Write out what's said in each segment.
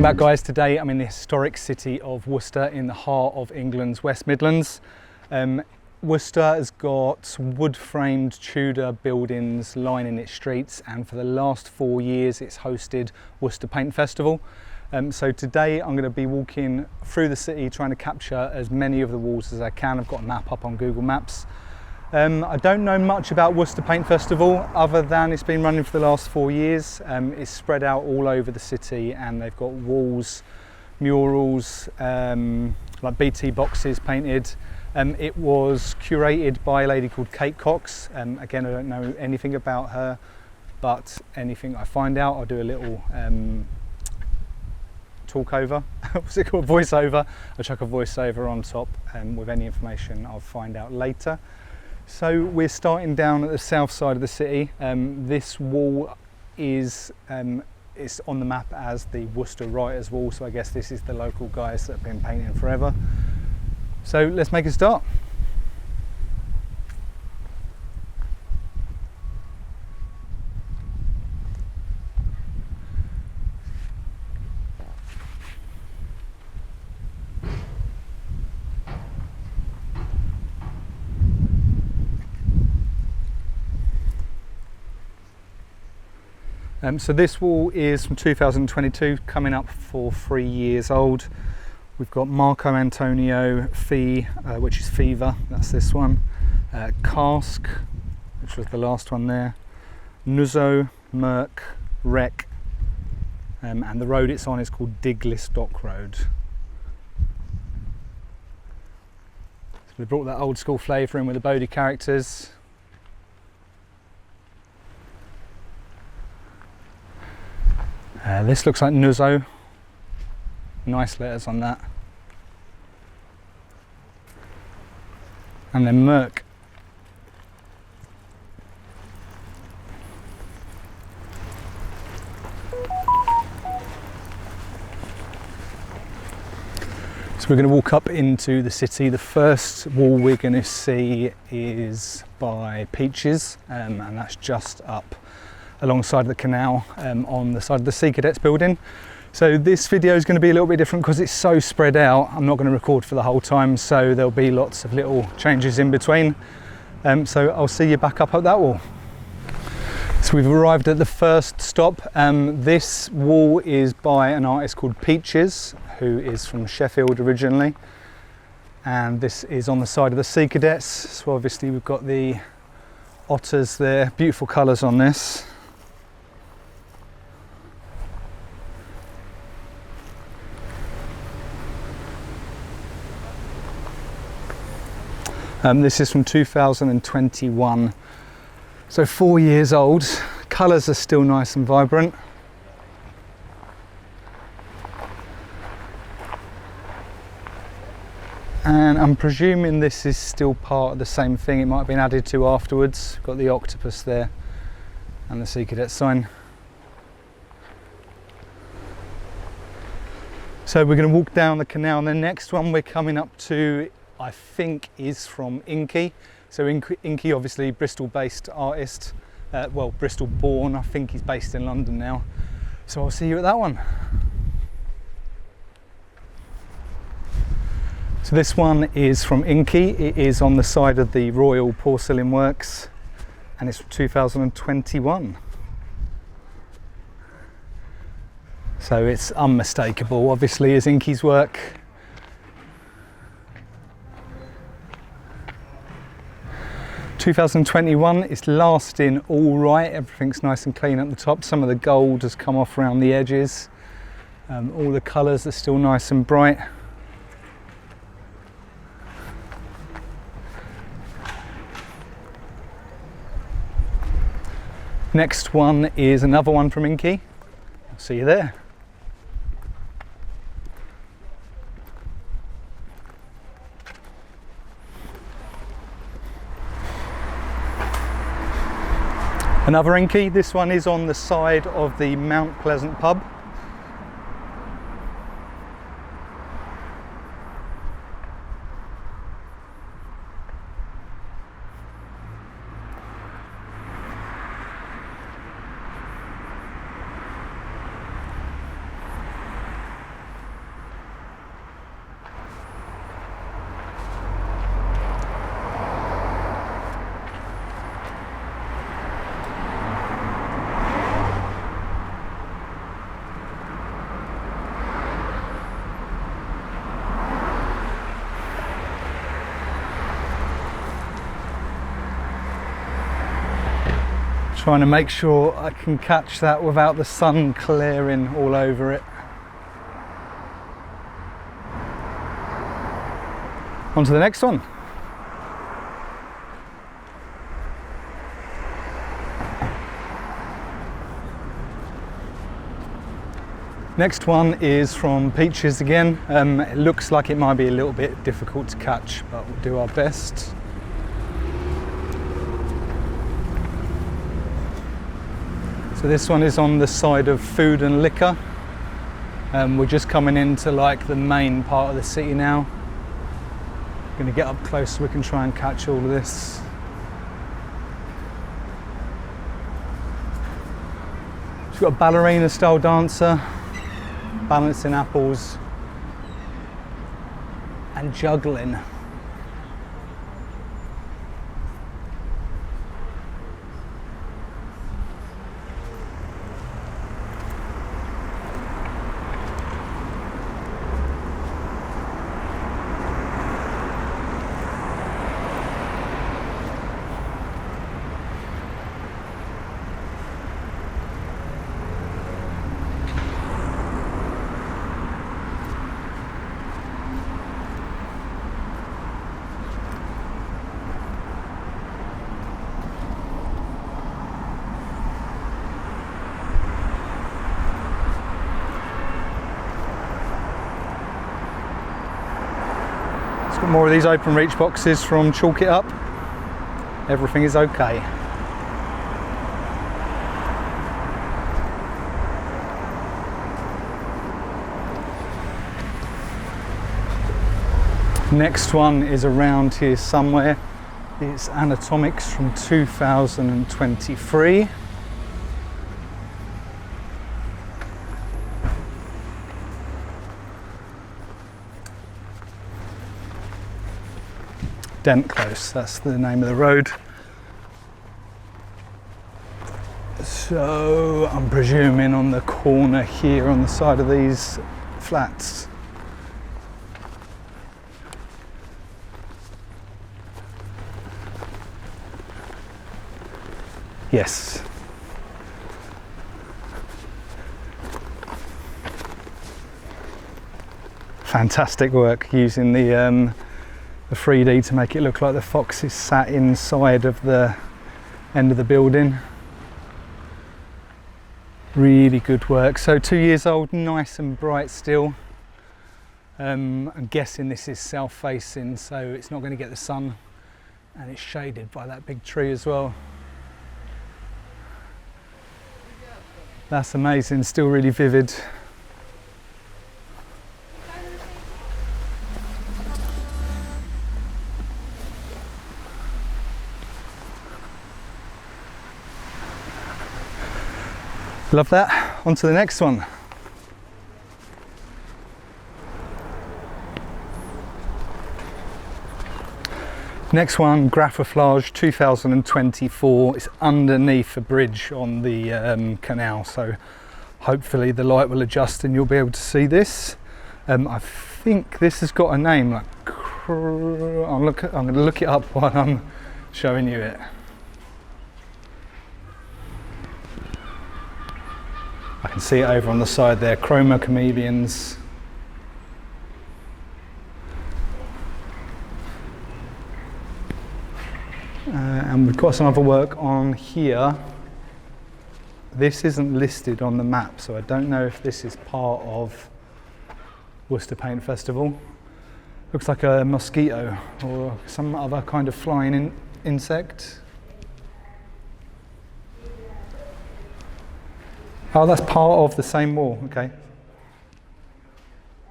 Welcome back, guys. Today I'm in the historic city of Worcester in the heart of England's West Midlands. Worcester has got wood-framed Tudor buildings lining its streets, and for the last 4 years it's hosted Worcester Paint Festival. So today I'm going to be walking through the city trying to capture as many of the walls as I can. I've got a map up on Google Maps. I don't know much about Worcester Paint Festival other than it's been running for the last 4 years. It's spread out all over the city and they've got walls, murals, like BT boxes painted. It was curated by a lady called Kate Cox. Again, I don't know anything about her, but anything I find out, I'll do a little talk over. What's it called? Voiceover. I'll chuck a voiceover on top with any information I'll find out later. So we're starting down at the south side of the city. This wall is it's on the map as the Worcester Writers' Wall, so I guess this is the local guys that have been painting forever. So let's make a start. So this wall is from 2022, coming up for 3 years old. We've got Marco Antonio, which is Fever, that's this one. Kask, which was the last one there. Nuzzo, Merk, Reck, and the road it's on is called Diglis Dock Road. So we brought that old school flavour in with the Bodhi characters. This looks like Nuzzo, nice letters on that. And then Merk. So we're going to walk up into the city. The first wall we're going to see is by Peaches, and that's just up alongside the canal on the side of the Sea Cadets building. So this video is going to be a little bit different because it's so spread out. I'm not going to record for the whole time, so there'll be lots of little changes in between. So I'll see you back up at that wall. So we've arrived at the first stop. This wall is by an artist called Peaches, who is from Sheffield originally. And this is on the side of the Sea Cadets. So obviously we've got the otters there, beautiful colours on this. This is from 2021, so 4 years old. Colours are still nice and vibrant. And I'm presuming this is still part of the same thing. It might have been added to afterwards. Got the octopus there and the Sea Cadet sign. So we're going to walk down the canal, and the next one we're coming up to I think is from Inkie. So Inkie, obviously Bristol-based artist, well, Bristol-born. I think he's based in London now. So I'll see you at that one. So this one is from Inkie. It is on the side of the Royal Porcelain Works, and it's from 2021. So it's unmistakable, obviously, as Inkie's work. 2021, it's lasting all right. Everything's nice and clean at the top. Some of the gold has come off around the edges. All the colours are still nice and bright. Next one is another one from Inkie. I'll see you there. Another Inkie. This one is on the side of the Mount Pleasant pub. Trying to make sure I can catch that without the sun clearing all over it. On to the next one. Next one is from Peaches again. It looks like it might be a little bit difficult to catch, but we'll do our best. So this one is on the side of food and liquor. We're just coming into like the main part of the city now. Going to get up close so we can try and catch all of this. She's got a ballerina style dancer, balancing apples and juggling. More of these open reach boxes from Chalk It Up. Everything is okay. Next one is around here somewhere. It's Anatomix from 2023. Dent Close, that's the name of the road. So I'm presuming on the corner here on the side of these flats. Yes. Fantastic work using the 3D to make it look like the fox is sat inside of the end of the building. Really good work. So 2 years old, nice and bright still. I'm guessing this is south facing, so it's not going to get the sun, and it's shaded by that big tree as well. That's amazing, still really vivid. Love that. On to the next one. Next one, Graffoflarge 2024. It's underneath a bridge on the canal, so hopefully the light will adjust and you'll be able to see this. I think this has got a name, like I'm going to look it up while I'm showing you it. I can see it over on the side there, chroma chameleons. And we've got some other work on here. This isn't listed on the map, so I don't know if this is part of Worcester Paint Festival. Looks like a mosquito or some other kind of flying insect. Oh, that's part of the same wall, okay.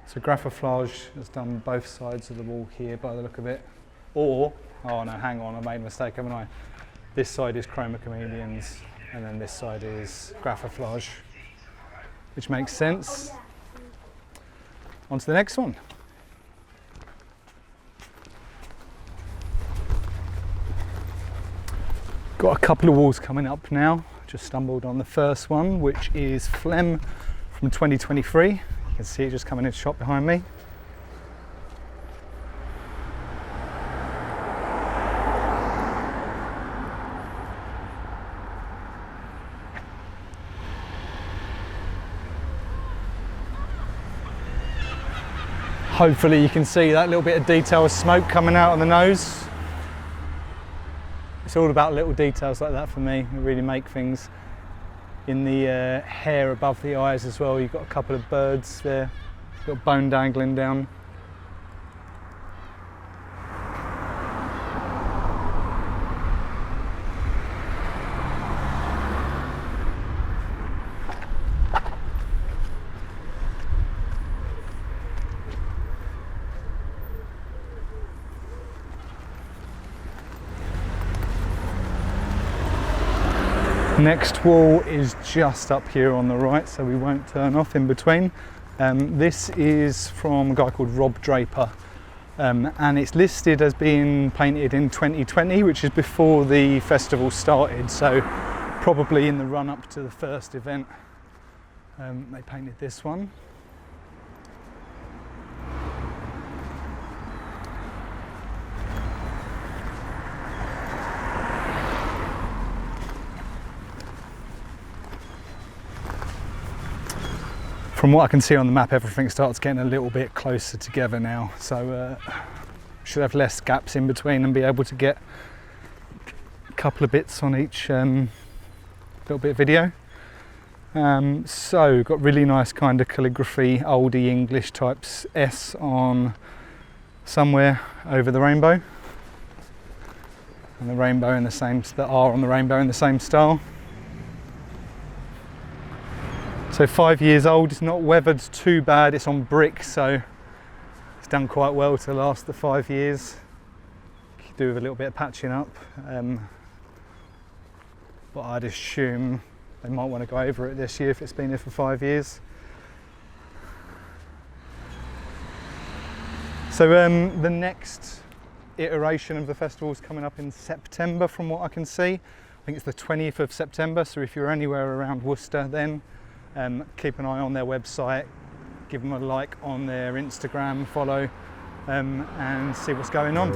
So Graffoflarge has done both sides of the wall here by the look of it. Or, oh no, hang on, I made a mistake, haven't I? This side is chroma chameleons, and then this side is Graffoflarge, which makes sense. On to the next one. Got a couple of walls coming up now. Just stumbled on the first one, which is Phlegm from 2023. You can see it just coming into shot behind me. Hopefully you can see that little bit of detail of smoke coming out on the nose. It's all about little details like that for me. They really make things. In the hair above the eyes as well, you've got a couple of birds there, got bone dangling down. Next wall is just up here on the right, so we won't turn off in between. This is from a guy called Rob Draper, and it's listed as being painted in 2020, which is before the festival started, so probably in the run-up to the first event they painted this one. From what I can see on the map, everything starts getting a little bit closer together now, so should have less gaps in between and be able to get a couple of bits on each little bit of video. So got really nice kind of calligraphy, oldie English types S on somewhere over the rainbow, and the rainbow in the same, the R on the rainbow in the same style. So 5 years old, it's not weathered too bad, it's on brick, so it's done quite well to last the 5 years. Could do with a little bit of patching up, but I'd assume they might want to go over it this year if it's been here for 5 years. So the next iteration of the festival is coming up in September from what I can see. I think it's the 20th of September, so if you're anywhere around Worcester then, keep an eye on their website, give them a like on their Instagram, follow, and see what's going on.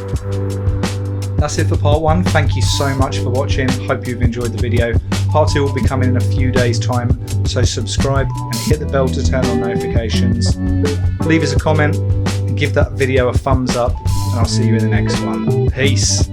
That's it for part one. Thank you so much for watching. Hope you've enjoyed the video. Part two will be coming in a few days' time, so subscribe and hit the bell to turn on notifications. Leave us a comment and give that video a thumbs up, and I'll see you in the next one. Peace.